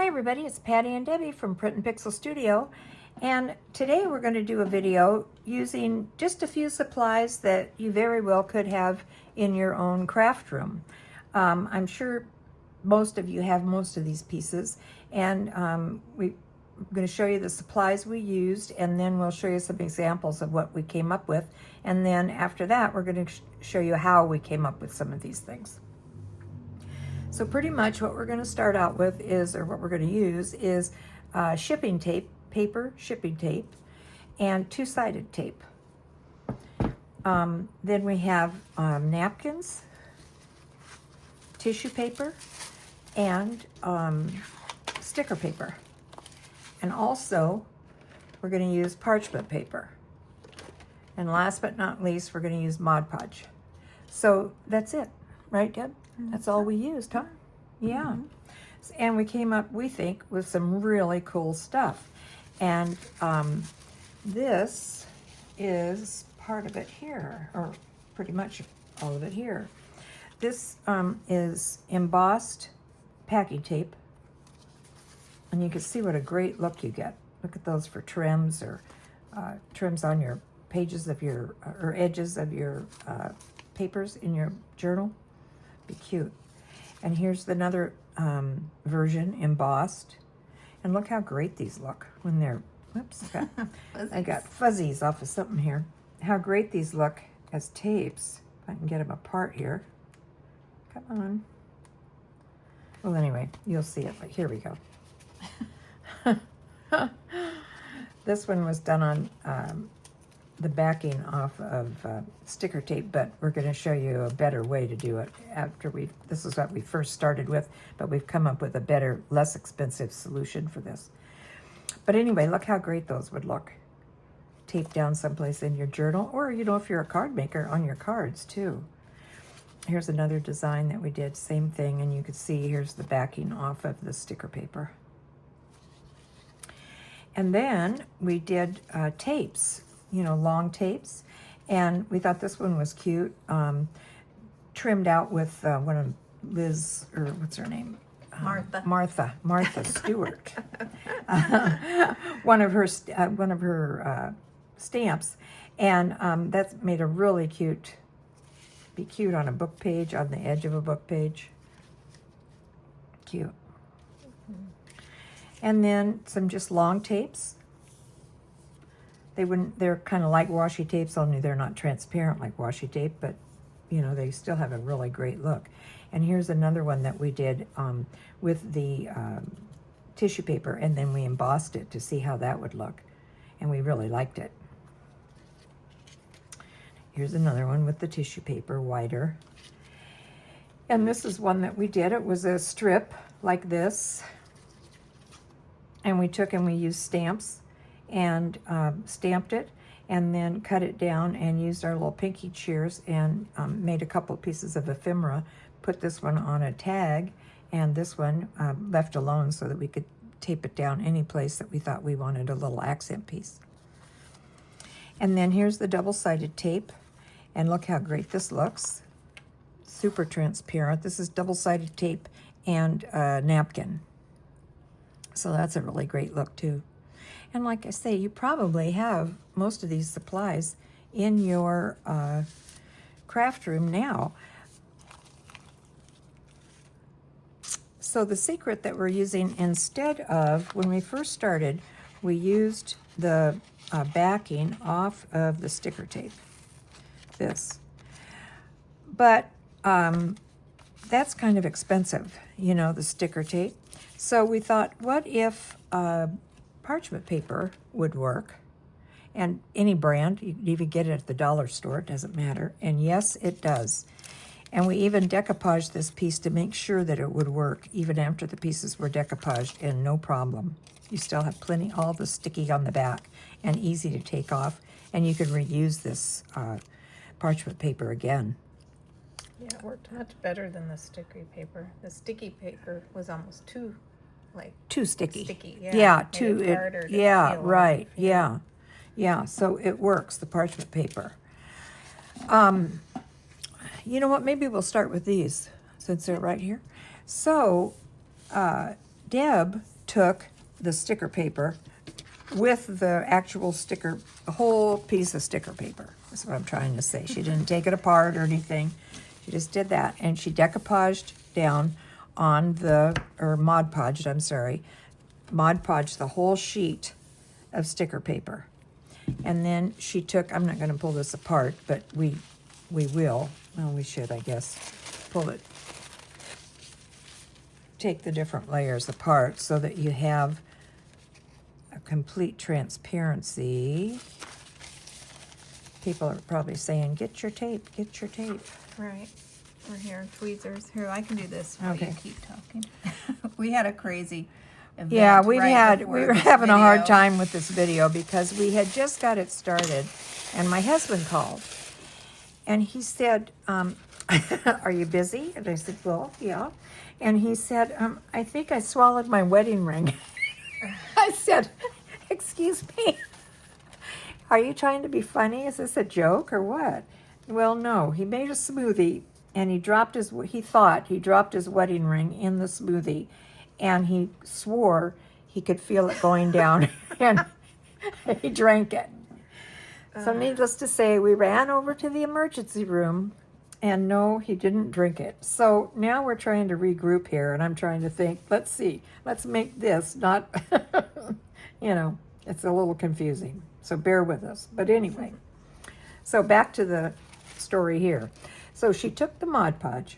Hi everybody, it's Patti and Debbie from Print and Pixel Studio, and today we're going to do a video using just a few supplies that you very well could have in your own craft room. I'm sure most of you have most of these pieces, and we're going to show you the supplies we used, and then we'll show you some examples of what we came up with, and then after that we're going to show you how we came up with some of these things. So pretty much what we're going to start out with is, or what we're going to use is shipping tape, paper shipping tape, and two-sided tape. Then we have napkins, tissue paper, and sticker paper. And also, we're going to use parchment paper. And last but not least, we're going to use Mod Podge. So that's it, right, Deb? That's all we used, huh? Yeah. And we came up, we think, with some really cool stuff. And this is part of it here, or pretty much all of it here. This is embossed packing tape. And you can see what a great look you get. Look at those for trims, or trims on your pages of your, or edges of your papers in your journal. Be cute. And here's another version, embossed. And look how great these look when they're, whoops, I got fuzzies off of something here. How great these look as tapes. If I can get them apart here. Come on. Well, anyway, you'll see it, but here we go. This one was done on the backing off of sticker tape, but we're going to show you a better way to do it after this is what we first started with, but we've come up with a better, less expensive solution for this. But anyway, look how great those would look. Taped down someplace in your journal, or, you know, if you're a card maker, on your cards too. Here's another design that we did, same thing, and you can see here's the backing off of the sticker paper. And then we did tapes, you know, long tapes, and we thought this one was cute, trimmed out with one of Liz, or what's her name? Martha Stewart. one of her stamps, and that's made a really cute, be cute on a book page, on the edge of a book page. Cute. And then some just long tapes. They're kind of like washi tapes, only they're not transparent like washi tape, but you know, they still have a really great look. And here's another one that we did with the tissue paper, and then we embossed it to see how that would look. And we really liked it. Here's another one with the tissue paper, wider. And this is one that we did. It was a strip like this. And we took and we used stamps and stamped it, and then cut it down and used our little pinky shears and made a couple pieces of ephemera, put this one on a tag, and this one left alone so that we could tape it down any place that we thought we wanted a little accent piece. And then here's the double-sided tape, and look how great this looks. Super transparent. This is double-sided tape and napkin. So that's a really great look too. And like I say, you probably have most of these supplies in your craft room now. So the secret that we're using, instead of, when we first started, we used the backing off of the sticker tape, this. But that's kind of expensive, you know, the sticker tape. So we thought, what if parchment paper would work? And any brand, you can even get it at the dollar store, it doesn't matter. And yes, it does. And we even decoupaged this piece to make sure that it would work, even after the pieces were decoupaged, and no problem. You still have plenty, all the sticky on the back, and easy to take off. And you can reuse this parchment paper again. Yeah, it worked much better than the sticky paper. The sticky paper was almost too sticky. Yeah, peel right. off. Yeah. So it works, the parchment paper. You know what? Maybe we'll start with these since they're right here. So, Deb took the sticker paper with the actual sticker, a whole piece of sticker paper. That's what I'm trying to say. She didn't take it apart or anything. She just did that. And she decoupaged down on the, or Mod Podged, I'm sorry, Mod Podged the whole sheet of sticker paper. And then she took, I'm not going to pull this apart, but we will. Well, we should, I guess, pull it. Take the different layers apart so that you have a complete transparency. People are probably saying, get your tape, get your tape. Right. We're here, tweezers. Here, I can do this while Okay. you keep talking. We had a crazy event. Yeah, we right were before this having a hard video. time with this video because we had just got it started, and my husband called, and he said, are you busy? And I said, well, yeah. And he said, I think I swallowed my wedding ring. I said, excuse me, are you trying to be funny? Is this a joke or what? Well, no, he made a smoothie, and he dropped his wedding ring in the smoothie, and he swore he could feel it going down, and he drank it. So needless to say, we ran over to the emergency room, and no, he didn't drink it. So now we're trying to regroup here, and I'm trying to think, let's see, let's make this not, it's a little confusing. So bear with us. But anyway, so back to the story here. So she took the Mod Podge,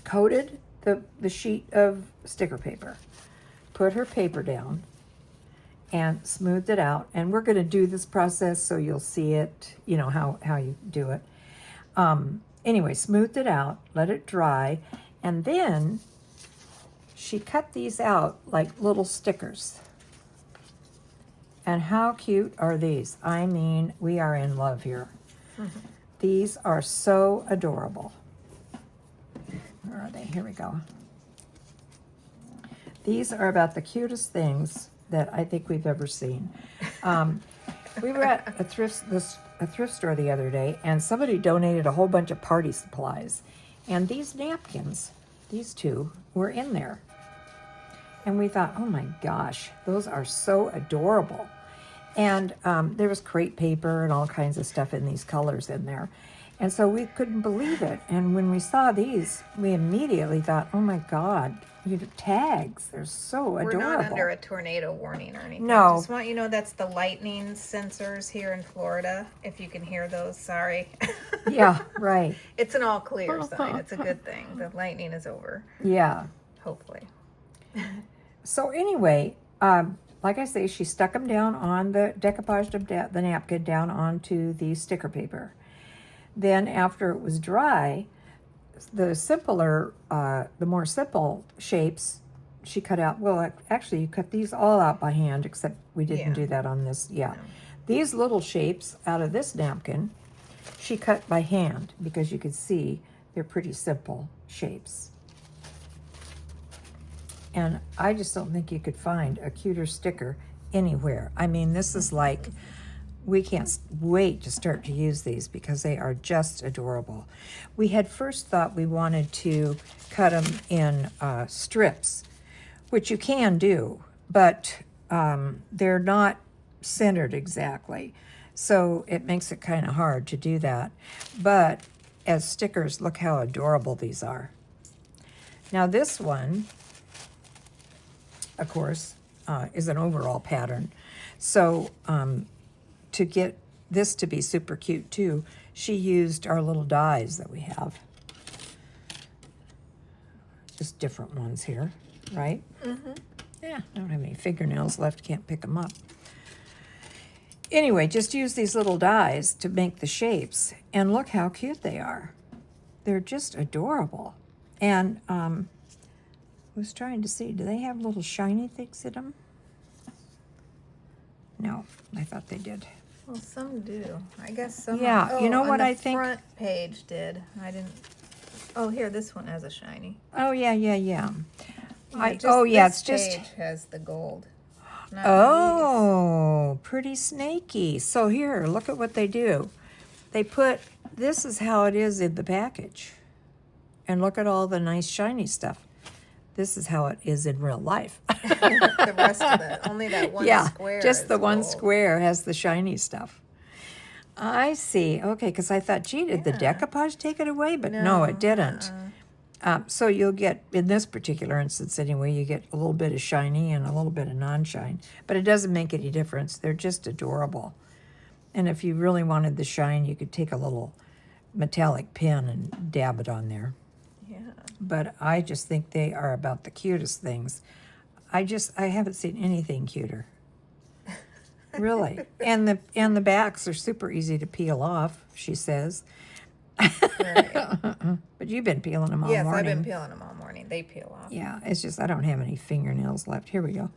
coated the sheet of sticker paper, put her paper down, and smoothed it out. And we're going to do this process so you'll see it, how you do it. Anyway, smoothed it out, let it dry, and then she cut these out like little stickers. And how cute are these? I mean, we are in love here. Mm-hmm. These are so adorable. Where are they? Here we go. These are about the cutest things that I think we've ever seen. We were at a thrift store the other day, and somebody donated a whole bunch of party supplies. And these napkins, these two, were in there. And we thought, oh my gosh, those are so adorable. And there was crepe paper and all kinds of stuff in these colors in there. And so we couldn't believe it. And when we saw these, we immediately thought, oh my God, tags, they're so adorable. We're not under a tornado warning or anything. No. Just want you to know that's the lightning sensors here in Florida. If you can hear those, sorry. Yeah, right. It's an all clear sign. It's a good thing. The lightning is over. Yeah. Hopefully. So anyway, like I say, she stuck them down on the decoupaged of the napkin down onto the sticker paper. Then after it was dry, the more simple shapes, she cut out. Well, actually, you cut these all out by hand, except we didn't do that on this. Yeah. No. These little shapes out of this napkin, she cut by hand because you could see they're pretty simple shapes. And I just don't think you could find a cuter sticker anywhere. I mean, this is like, we can't wait to start to use these because they are just adorable. We had first thought we wanted to cut them in strips, which you can do, but they're not centered exactly. So it makes it kind of hard to do that. But as stickers, look how adorable these are. Now this one, of course, is an overall pattern. So to get this to be super cute too, she used our little dies that we have. Just different ones here, right? Mm-hmm. Yeah, I don't have any fingernails left, can't pick them up. Anyway, just use these little dies to make the shapes, and look how cute they are. They're just adorable. And I was trying to see, do they have little shiny things in them? No, I thought they did. Well, some do. I guess some. Yeah, you know what I think? The front page did. I didn't. Oh, here, this one has a shiny. Oh yeah. Yeah, It's just. Page has the gold. Not Oh, pretty snaky. So here, look at what they do. They put, this is how it is in the package. And look at all the nice shiny stuff. this is how it is in real life. The rest of it, only that one square. Just is the one gold. square has the shiny stuff. I see. Okay, because I thought, gee, did the decoupage take it away? But no, it didn't. So you'll get, in this particular instance anyway, you get a little bit of shiny and a little bit of non-shine. But it doesn't make any difference. They're just adorable. And if you really wanted the shine, you could take a little metallic pin and dab it on there. Yeah. But I just think they are about the cutest things. I haven't seen anything cuter. Really. And the backs are super easy to peel off, she says. Right. But you've been peeling them all Yes, morning. I've been peeling them all morning. They peel off. Yeah, it's just I don't have any fingernails left. Here we go.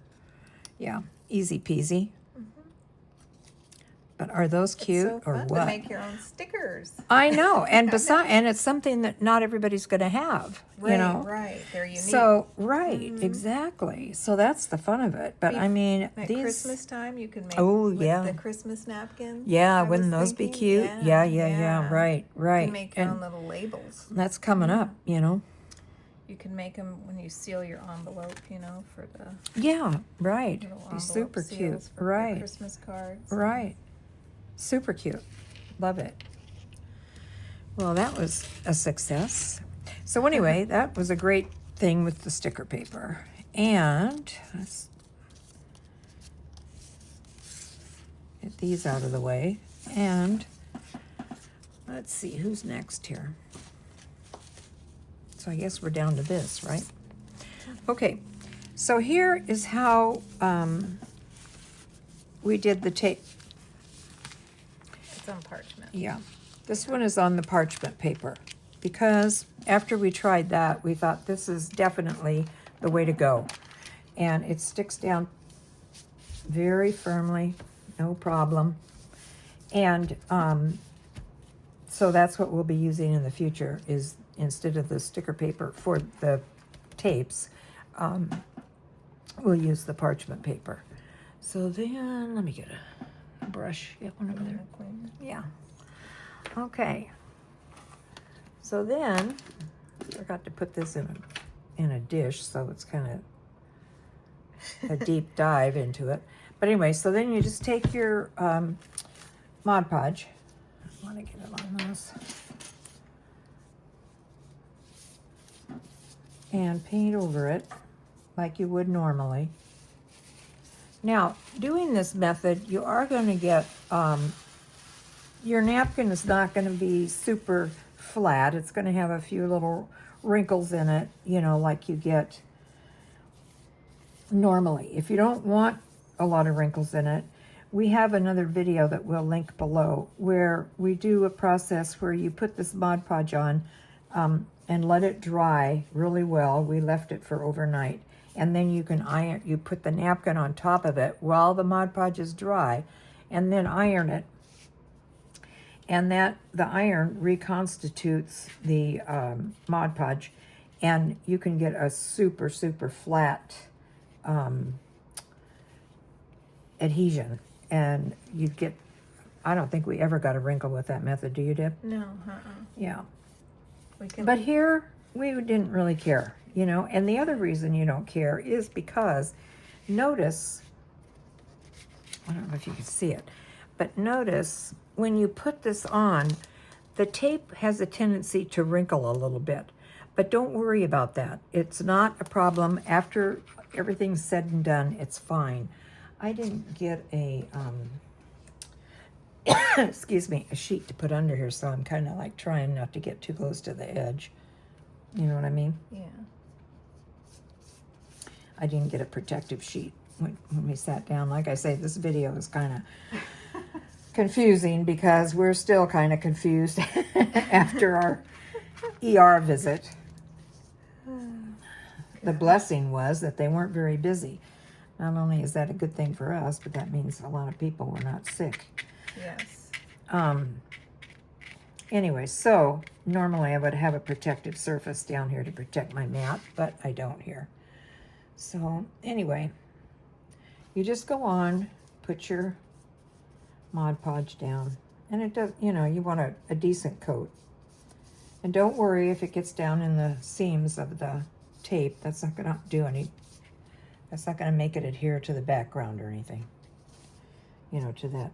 Yeah, easy peasy. But are those cute It's so or fun what? to make your own stickers. I know, and and it's something that not everybody's going to have. Right, you know, right. They're unique. So exactly. So that's the fun of it. But I mean, At these. Christmas time, you can make the Christmas napkins. Yeah, I wouldn't was those be thinking, cute? Yeah. Right. You can make your own little labels. That's coming up, you know. You can make them when you seal your envelope, for the Yeah, right. little Be envelope super seals cute. for Right. Christmas cards. Right. Super cute. Love it. Well, that was a success. So anyway, that was a great thing with the sticker paper. And let's get these out of the way. And let's see who's next here. So I guess we're down to this, right? Okay. So here is how we did the tape. It's on parchment. Yeah, this one is on the parchment paper because after we tried that, we thought this is definitely the way to go. And it sticks down very firmly, no problem. And so that's what we'll be using in the future is instead of the sticker paper for the tapes, we'll use the parchment paper. So then, let me get a brush. Get one over there. Yeah. Okay. So then, I forgot to put this in a dish, so it's kind of a deep dive into it. But anyway, so then you just take your Mod Podge. I want to get it on this. And paint over it like you would normally. Now, doing this method, you are going to get, your napkin is not going to be super flat. It's going to have a few little wrinkles in it, like you get normally. If you don't want a lot of wrinkles in it, we have another video that we'll link below where we do a process where you put this Mod Podge on and let it dry really well. We left it for overnight. And then you can iron, you put the napkin on top of it while the Mod Podge is dry, and then iron it. And the iron reconstitutes the Mod Podge, and you can get a super, super flat adhesion. And you'd get, I don't think we ever got a wrinkle with that method. Do you, Deb? No, Yeah. We But here, we didn't really care, and the other reason you don't care is because notice, I don't know if you can see it, but notice when you put this on, the tape has a tendency to wrinkle a little bit, but don't worry about that. It's not a problem. After everything's said and done, it's fine. I didn't get a, excuse me, a sheet to put under here, so I'm kind of like trying not to get too close to the edge. You know what I mean? Yeah. I didn't get a protective sheet when we sat down. Like I say, this video is kind of confusing because we're still kind of confused after our ER visit. The blessing was that they weren't very busy. Not only is that a good thing for us, but that means a lot of people were not sick. Yes. Anyway, so normally I would have a protective surface down here to protect my mat, but I don't here. So anyway, you just go on, put your Mod Podge down, and it does, you want a decent coat. And don't worry if it gets down in the seams of the tape, that's not gonna do any, that's not gonna make it adhere to the background or anything. You know, to that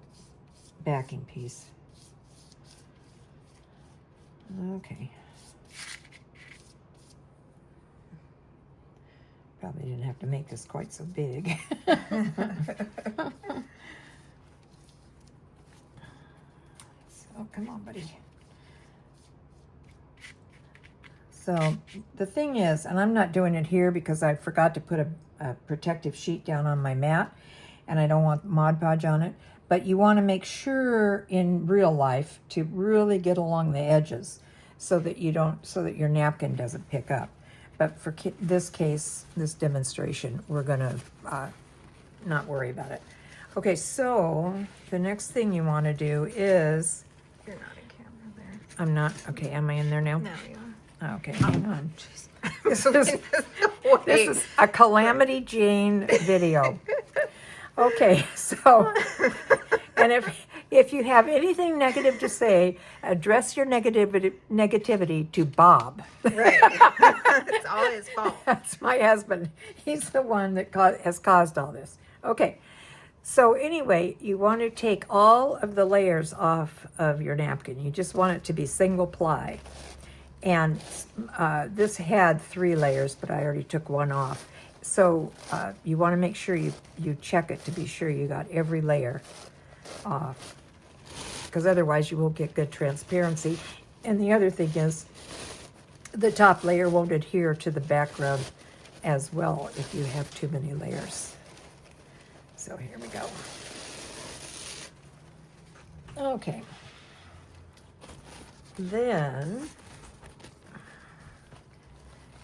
backing piece. Okay. Probably didn't have to make this quite so big. So, come on, buddy. So, the thing is, and I'm not doing it here because I forgot to put a protective sheet down on my mat, and I don't want Mod Podge on it, but you want to make sure in real life to really get along the edges so that you don't, so that your napkin doesn't pick up. But for this case, this demonstration, we're going to not worry about it. Okay, so the next thing you want to do is... You're not in camera there. I'm not. Okay, am I in there now? Now you are. Okay, hang on. This This is a Calamity Jane video. Okay, so, and if you have anything negative to say, address your negativity to Bob. Right. It's all his fault. That's my husband. He's the one that has caused all this. Okay, so anyway, you want to take all of the layers off of your napkin. You just want it to be single ply. And this had 3 layers, but I already took one off. So you want to make sure you check it to be sure you got every layer off, because otherwise you won't get good transparency. And the other thing is the top layer won't adhere to the background as well if you have too many layers. So here we go. Okay. Then...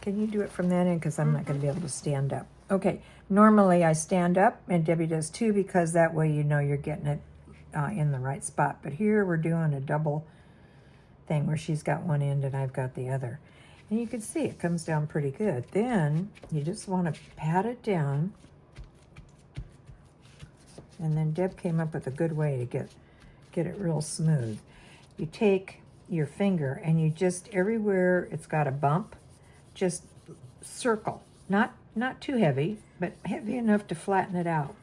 Can you do it from that end? Because I'm not going to be able to stand up. Okay, normally I stand up, and Debbie does too, because that way you know you're getting it in the right spot. But here we're doing a double thing where she's got one end and I've got the other. And you can see it comes down pretty good. Then you just want to pat it down. And then Deb came up with a good way to get it real smooth. You take your finger and you just, everywhere it's got a bump, just circle, not too heavy, but heavy enough to flatten it out.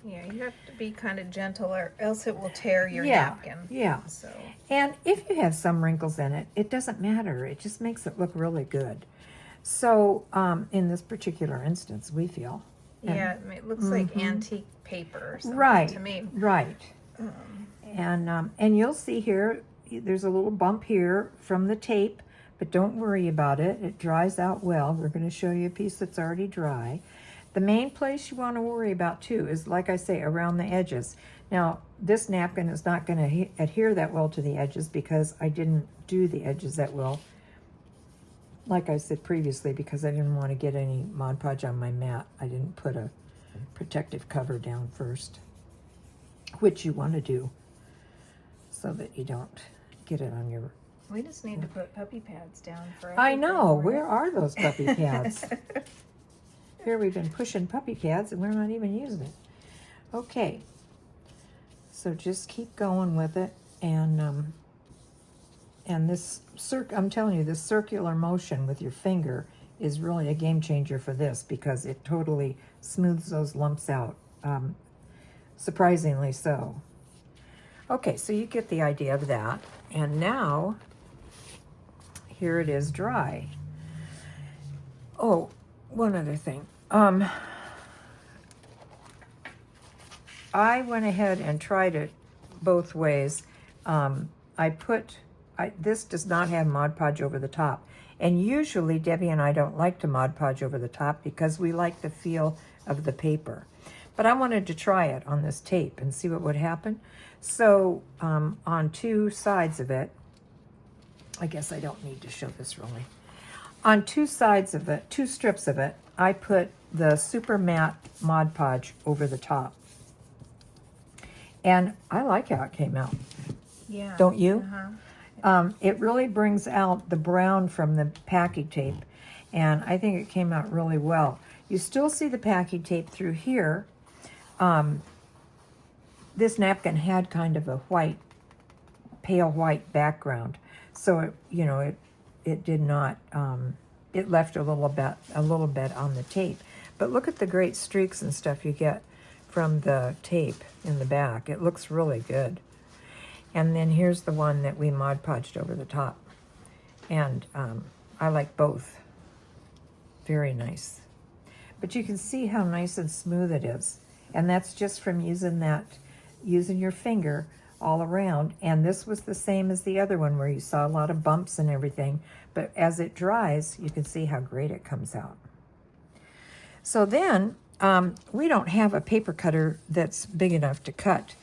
Yeah, you have to be kind of gentle, or else it will tear your Yeah, napkin. yeah. So, And if you have some wrinkles in it, it doesn't matter. It just makes it look really good. So in this particular instance, we feel. yeah, it looks like antique paper or something Right, to me. right. And you'll see here, there's a little bump here from the tape. But don't worry about it. It dries out well. We're going to show you a piece that's already dry. The main place you want to worry about too is, like I say, around the edges. Now, this napkin is not going to adhere that well to the edges because I didn't do the edges that well, like I said previously, because I didn't want to get any Mod Podge on my mat. I didn't put a protective cover down first, which you want to do so that you don't get it on your... We just need to put puppy pads down for I everything. know. Where are those puppy pads? Here we've been pushing puppy pads and we're not even using it. Okay. So just keep going with it, and this I'm telling you, this circular motion with your finger is really a game changer for this, because it totally smooths those lumps out. Surprisingly so. Okay, so you get the idea of that. And now here it is dry. Oh, one other thing. I went ahead and tried it both ways. This does not have Mod Podge over the top. And usually Debbie and I don't like to Mod Podge over the top because we like the feel of the paper. But I wanted to try it on this tape and see what would happen. So on 2 sides of it, I guess I don't need to show this really. On 2 sides of it, 2 strips of it, I put the super matte Mod Podge over the top. And I like how it came out. Yeah. Don't you? It really brings out the brown from the packing tape, and I think it came out really well. You still see the packing tape through here. This napkin had kind of a white, pale white background, so it did not it left a little bit on the tape. But look at the great streaks and stuff you get from the tape in the back. It looks really good. And then here's the one that we Mod Podged over the top. And I like both. Very nice. But you can see how nice and smooth it is. And that's just from using your finger all around. And this was the same as the other one where you saw a lot of bumps and everything. But as it dries, you can see how great it comes out. So then, we don't have a paper cutter that's big enough to cut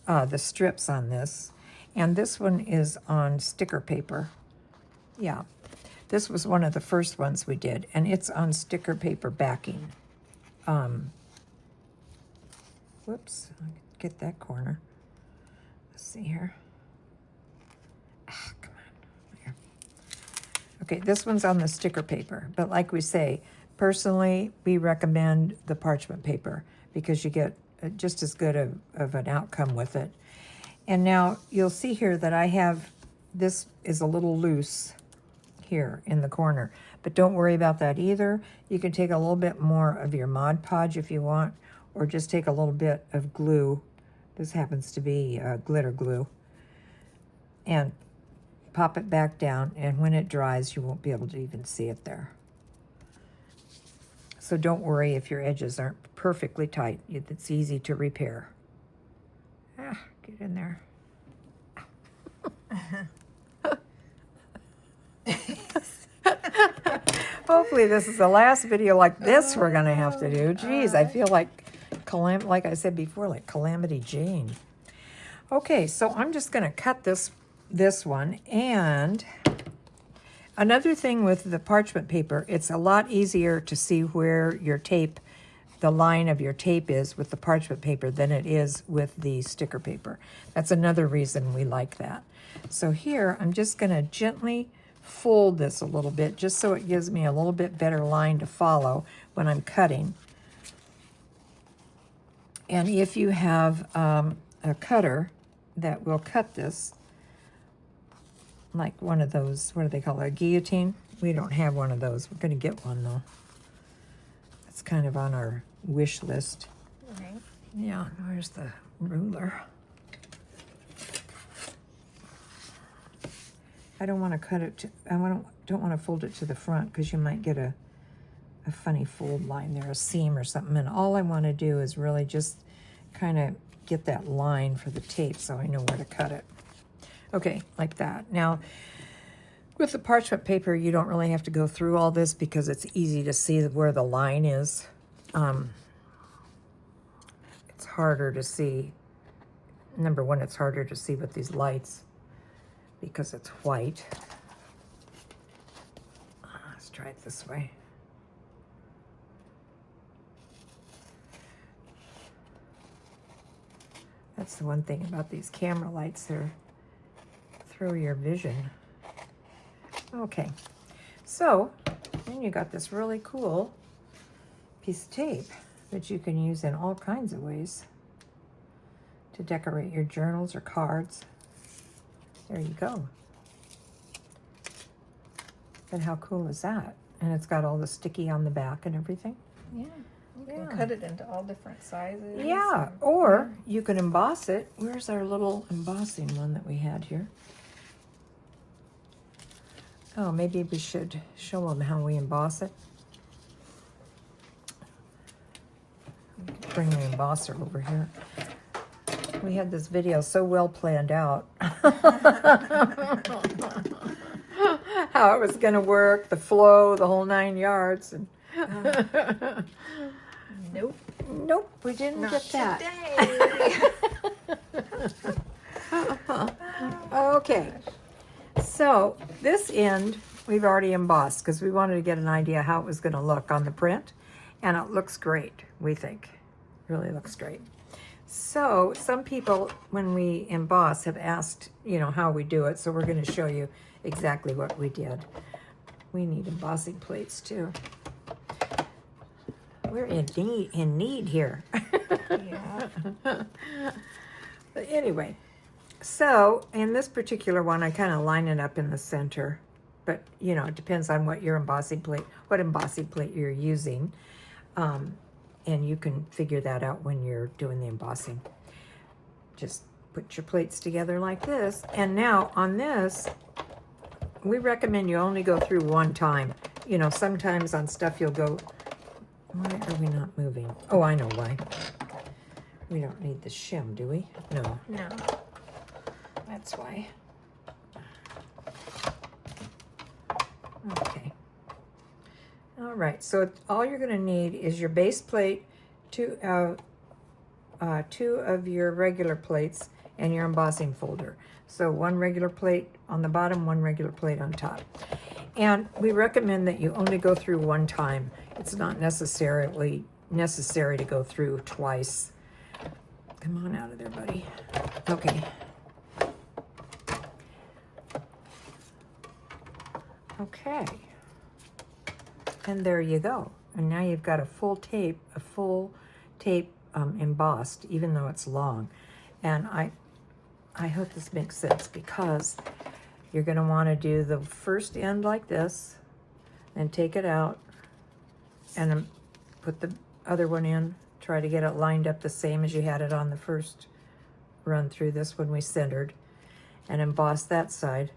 the strips on this. And this one is on sticker paper. Yeah, this was one of the first ones we did, and it's on sticker paper backing. Whoops, I'll get that corner. Let's see here. Come on. Here. Okay, this one's on the sticker paper, but like we say, personally, we recommend the parchment paper because you get just as good of an outcome with it. And now you'll see here that I have, this is a little loose here in the corner, but don't worry about that either. You can take a little bit more of your Mod Podge if you want, or just take a little bit of glue. This happens to be glitter glue. And pop it back down, and when it dries, you won't be able to even see it there. So don't worry if your edges aren't perfectly tight. It's easy to repair. Get in there. Hopefully this is the last video like this we're going to have to do. Geez, I feel like I said before, like Calamity Jane. Okay, so I'm just going to cut this one. And another thing with the parchment paper, it's a lot easier to see where your tape, the line of your tape is with the parchment paper than it is with the sticker paper. That's another reason we like that. So here, I'm just going to gently fold this a little bit just so it gives me a little bit better line to follow when I'm cutting. And if you have a cutter that will cut this, like one of those, what do they call it, a guillotine? We don't have one of those. We're going to get one though. It's kind of on our wish list. Right. Yeah, where's the ruler? I don't want to cut it, don't want to fold it to the front because you might get a funny fold line there, a seam or something. And all I want to do is really just kind of get that line for the tape so I know where to cut it. Okay, like that. Now, with the parchment paper, you don't really have to go through all this because it's easy to see where the line is. It's harder to see. Number one, it's harder to see with these lights because it's white. Let's try it this way. That's the one thing about these camera lights, they're through your vision. Okay, so then you got this really cool piece of tape that you can use in all kinds of ways to decorate your journals or cards. There you go. And how cool is that? And it's got all the sticky on the back and everything. Yeah. You can cut it into all different sizes. Yeah, or you can emboss it. Where's our little embossing one that we had here? Oh, maybe we should show them how we emboss it. Bring the embosser over here. We had this video so well planned out. How it was going to work, the flow, the whole 9 yards. And Nope, we didn't get that. Okay, so this end we've already embossed because we wanted to get an idea how it was going to look on the print, and it looks great, we think. Really looks great. So some people, when we emboss, have asked, how we do it, so we're going to show you exactly what we did. We need embossing plates too. We're in need here. Yeah. But anyway, so in this particular one, I kind of line it up in the center but you know, it depends on what your embossing plate, what embossing plate you're using. And you can figure that out when you're doing the embossing. Just put your plates together like this. And now on this, we recommend you only go through one time. You know, sometimes on stuff you'll go, why are we not moving? Oh, I know why. We don't need the shim, do we? No. No. That's why. Okay. All right, so all you're gonna need is your base plate, two of your regular plates, and your embossing folder. So one regular plate on the bottom, one regular plate on top. And we recommend that you only go through one time. It's not necessarily necessary to go through twice. Come on out of there, buddy. Okay. Okay. And there you go. And now you've got a full tape embossed, even though it's long. And I hope this makes sense, because you're going to want to do the first end like this, and take it out, and then put the other one in. Try to get it lined up the same as you had it on the first run through this when we centered, and emboss that side,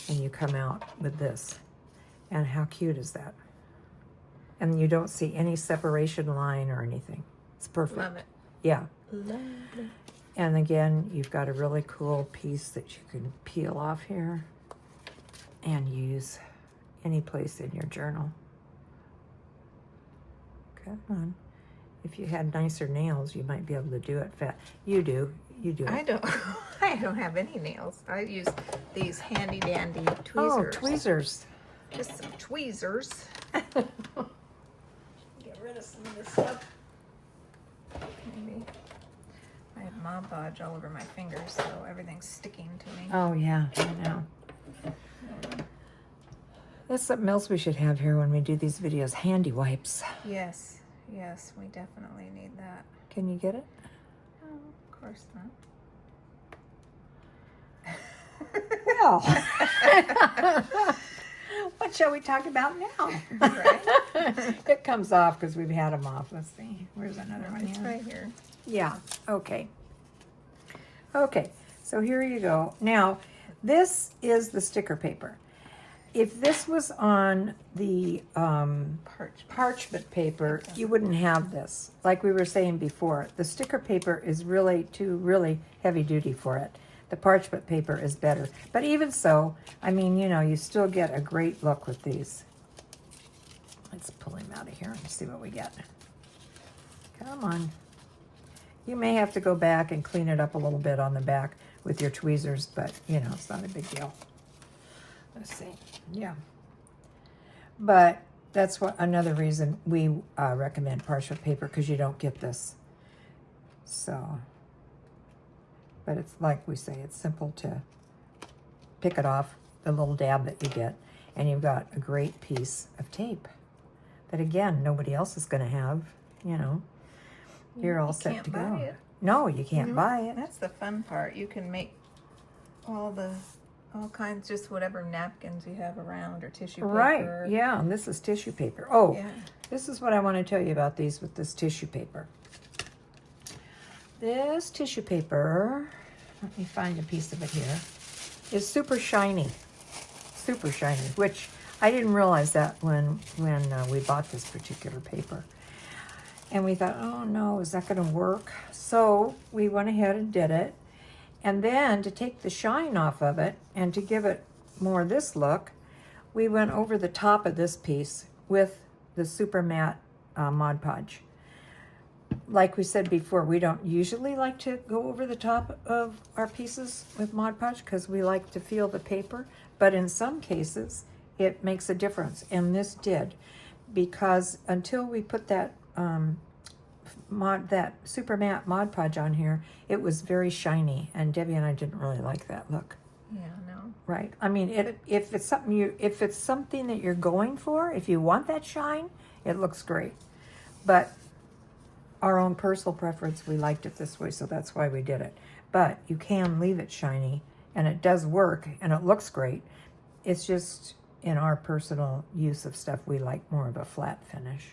and you come out with this. And how cute is that? And you don't see any separation line or anything. It's perfect. Love it. Yeah. Lovely. And again, you've got a really cool piece that you can peel off here and use any place in your journal. Come on. If you had nicer nails, you might be able to do it fast. You do. You do it. I don't. I don't have any nails. I use these handy dandy tweezers. Oh, tweezers. Just some tweezers. Get rid of some of this stuff. Maybe. I have Mod Podge all over my fingers, so everything's sticking to me. Oh, yeah, I know. That's something else we should have here when we do these videos. Handy wipes. Yes. Yes, we definitely need that. Can you get it? Oh, of course not. Well, what shall we talk about now? Right. It comes off because we've had them off. Let's see. Where's another one It's here? right here. Yeah, okay. Okay, so here you go. Now, this is the sticker paper. If this was on the parchment paper, you wouldn't have this. Like we were saying before, the sticker paper is really heavy duty for it. The parchment paper is better. But even so, I mean, you know, you still get a great look with these. Let's pull him out of here and see what we get. Come on. You may have to go back and clean it up a little bit on the back with your tweezers, but, you know, it's not a big deal. Let's see. Yeah. But that's what another reason we recommend parchment paper, because you don't get this. So, but it's like we say, it's simple to pick it off, the little dab that you get, and you've got a great piece of tape that, again, nobody else is going to have, you know. You're all set to go. Buy it. No, you can't buy it. That's the fun part. You can make all kinds, just whatever napkins you have around or tissue paper. Right, yeah, and this is tissue paper. Oh, Yeah. this is what I want to tell you about these with this tissue paper. This tissue paper, let me find a piece of it here, is super shiny, which I didn't realize that when we bought this particular paper. And we thought, oh no, is that going to work? So we went ahead and did it. And then to take the shine off of it and to give it more this look, we went over the top of this piece with the super matte Mod Podge. Like we said before, we don't usually like to go over the top of our pieces with Mod Podge because we like to feel the paper, but in some cases it makes a difference, and this did, because until we put that that super matte Mod Podge on here, it was very shiny, and Debbie and I didn't really like that look. Yeah, no. Right. I mean, if it's something that you're going for, if you want that shine, it looks great. But our own personal preference, we liked it this way, so that's why we did it. But you can leave it shiny, and it does work, and it looks great. It's just, in our personal use of stuff, we like more of a flat finish,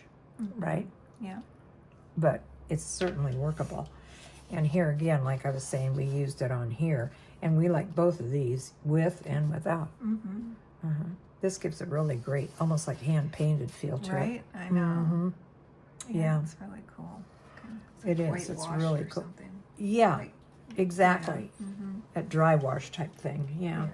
right? Yeah. But it's certainly workable. And here again, like I was saying, we used it on here, and we like both of these, with and without. This gives a really great, almost like hand-painted feel to it. Right? I know. Yeah. It's really cool. It is. Whitewash It's really or cool. something. Yeah, Like, exactly. yeah. A dry wash type thing. Yeah.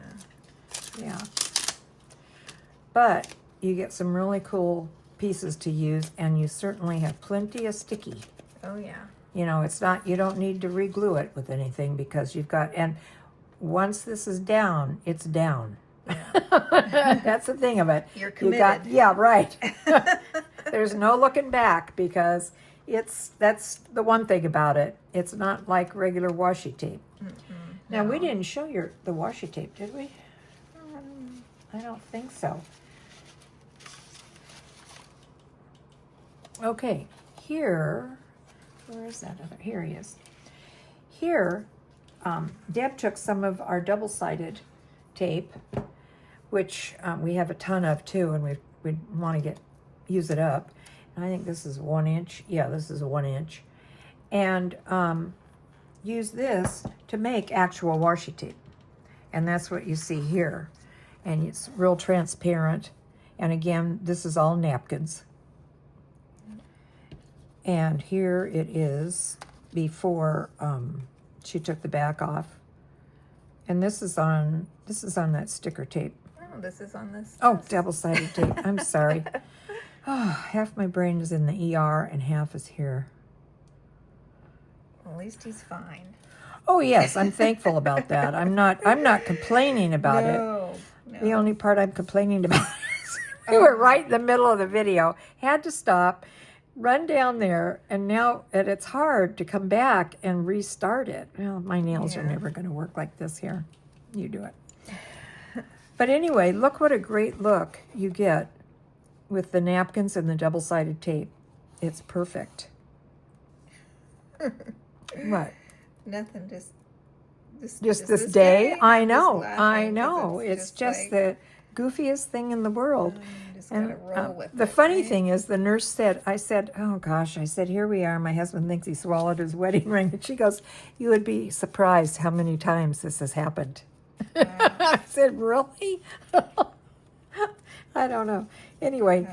But you get some really cool pieces to use, and you certainly have plenty of sticky. Oh, yeah. You know, it's not, you don't need to re-glue it with anything because you've got, and once this is down, it's down. Yeah. That's the thing of it. You're committed. You got, yeah, right. There's no looking back because that's the one thing about it. It's not like regular washi tape. Now, we didn't show the washi tape, did we? I don't think so. Okay, here, where is that other? Here he is. Here, Deb took some of our double-sided tape, which we have a ton of too, and we want to use it up. And I think this is 1 inch. Yeah, this is a 1 inch. And use this to make actual washi tape. And that's what you see here. And it's real transparent. And again, this is all napkins. And here it is before she took the back off. And this is on that sticker tape. Oh, this is on this. Oh, double-sided tape. I'm sorry. Oh, half my brain is in the ER and half is here. Well, at least he's fine. Oh yes, I'm thankful about that. I'm not complaining about it. No. The only part I'm complaining about is we were right in the middle of the video. Had to stop, run down there, and it's hard to come back and restart it. Well, my nails are never going to work like this here. You do it. But anyway, look what a great look you get with the napkins and the double-sided tape. It's perfect. What? Nothing, Just this day? I know. laughing 'cause It's just the goofiest thing in the world. You just gotta roll with The it, funny right? thing is, the nurse said, I said, oh gosh, I said, here we are. My husband thinks he swallowed his wedding ring. And she goes, you would be surprised how many times this has happened. I said, really? I don't know. Anyway,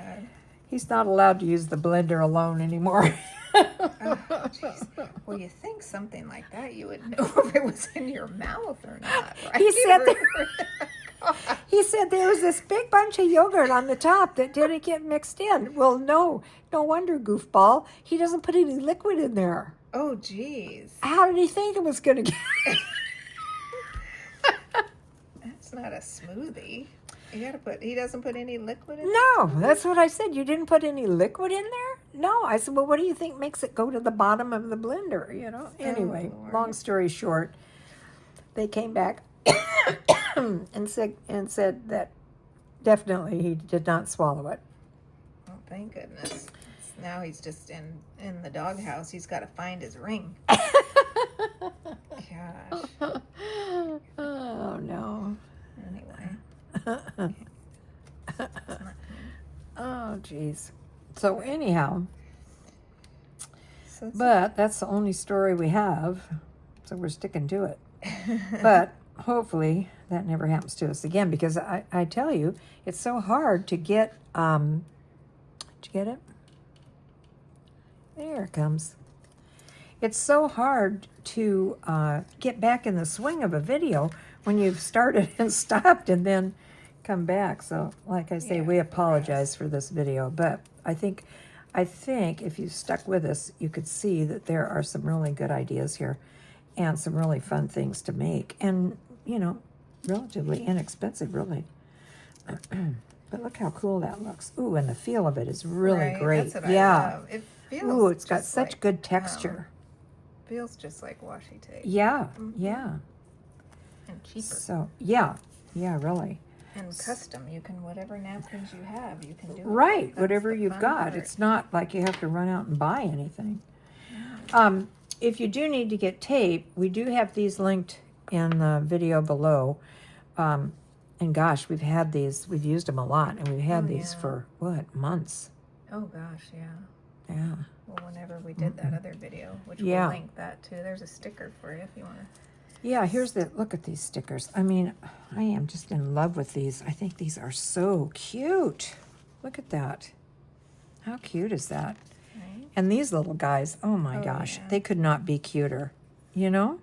he's not allowed to use the blender alone anymore. Oh, jeez. Well, you think something like that, you would know if it was in your mouth or not, right? He said there was this big bunch of yogurt on the top that didn't get mixed in. Well, no wonder, goofball. He doesn't put any liquid in there. Oh, jeez. How did he think it was going to get? That's not a smoothie. He doesn't put any liquid in No, that's what I said. You didn't put any liquid in there? No. I said, well, what do you think makes it go to the bottom of the blender, you know? Anyway, Lord. long story short, they came back and said that definitely he did not swallow it. Oh, thank goodness. Now he's just in the doghouse. He's got to find his ring. Gosh. Oh, no. Anyway. Oh, geez. So anyhow, So it's- but that's the only story we have, so we're sticking to it. But hopefully that never happens to us again, because I tell you, it's so hard to get, did you get it? There it comes. It's so hard to get back in the swing of a video when you've started and stopped and then come back. So like I say, we apologize for this video, but I think if you stuck with us, you could see that there are some really good ideas here and some really fun things to make, and you know, relatively inexpensive, really. But look how cool that looks. Ooh, and the feel of it is really great. That's what I love. It feels Ooh, it's got just such like, good texture. Feels just like washi tape. Yeah, yeah. And cheaper. So yeah, really. And custom. You can, whatever napkins you have, you can do it. Right, That's whatever the you've fun got. part. It's not like you have to run out and buy anything. If you do need to get tape, we do have these linked in the video below. And And gosh, we've used them a lot, and we've had these yeah. for, what, months? Oh gosh, yeah. Yeah. Well, whenever we did that other video, which Yeah. we'll link that too. There's a sticker for you if you want to. Yeah, look at these stickers. I mean, I am just in love with these. I think these are so cute. Look at that. How cute is that? Right? And these little guys, oh my gosh, yeah. they could not be cuter, you know?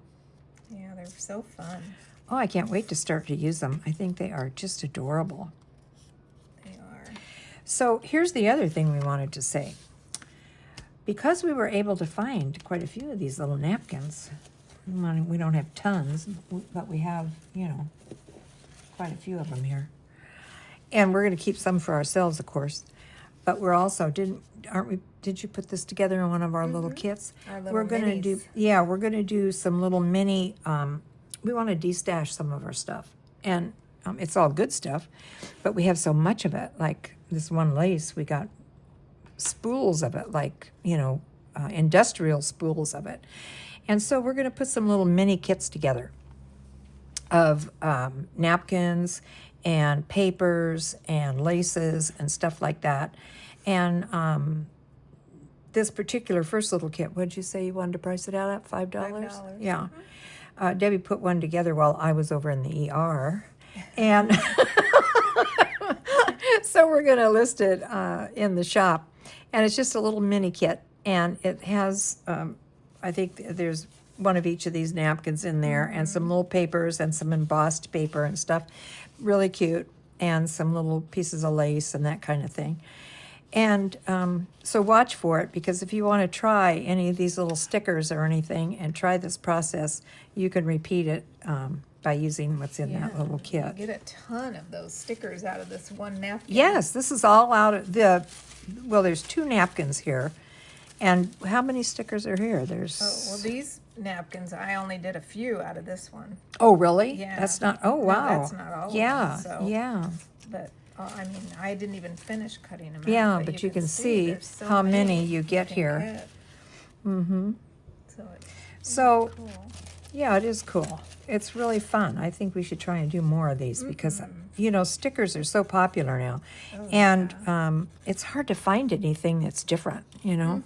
Yeah, they're so fun. Oh, I can't wait to start to use them. I think they are just adorable. They are. So here's the other thing we wanted to say. Because we were able to find quite a few of these little napkins, we don't have tons, but we have, you know, quite a few of them here. And we're going to keep some for ourselves, of course. But we're also, did you put this together in one of our little kits? Our little We're going to do, we're going to do some little mini, we want to de-stash some of our stuff. And it's all good stuff, but we have so much of it. Like this one lace, we got spools of it, like, you know, industrial spools of it. And so we're going to put some little mini kits together of napkins and papers and laces and stuff like that. And this particular first little kit, what did you say you wanted to price it out at? $5? $5. Yeah. Debbie put one together while I was over in the ER. And so we're going to list it in the shop. And it's just a little mini kit. And it has, I think there's one of each of these napkins in there, and some little papers and some embossed paper and stuff. Really cute. And some little pieces of lace and that kind of thing. And so watch for it, because if you want to try any of these little stickers or anything and try this process, you can repeat it by using what's in that little kit. You get a ton of those stickers out of this one napkin. Yes, this is all out of there's 2 napkins here. And how many stickers are here? There's... Oh, well, these napkins, I only did a few out of this one. Oh, really? Yeah. That's not... Oh, No, wow. that's not all of yeah, them, so. Yeah. But, I mean, I didn't even finish cutting them out. Yeah, but you can see there's so how many you you get can here. get. Mm-hmm. So, So, yeah, it is cool. It's really fun. I think we should try and do more of these because, you know, stickers are so popular now. And it's hard to find anything that's different, you know?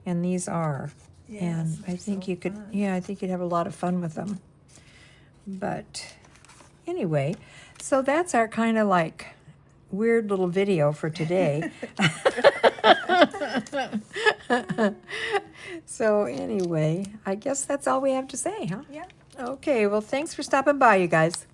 And these are. Yes, and I think you could, I think you'd have a lot of fun with them. But anyway, so that's our kind of like weird little video for today. So anyway, I guess that's all we have to say, huh? Yeah. Okay, well, thanks for stopping by, you guys.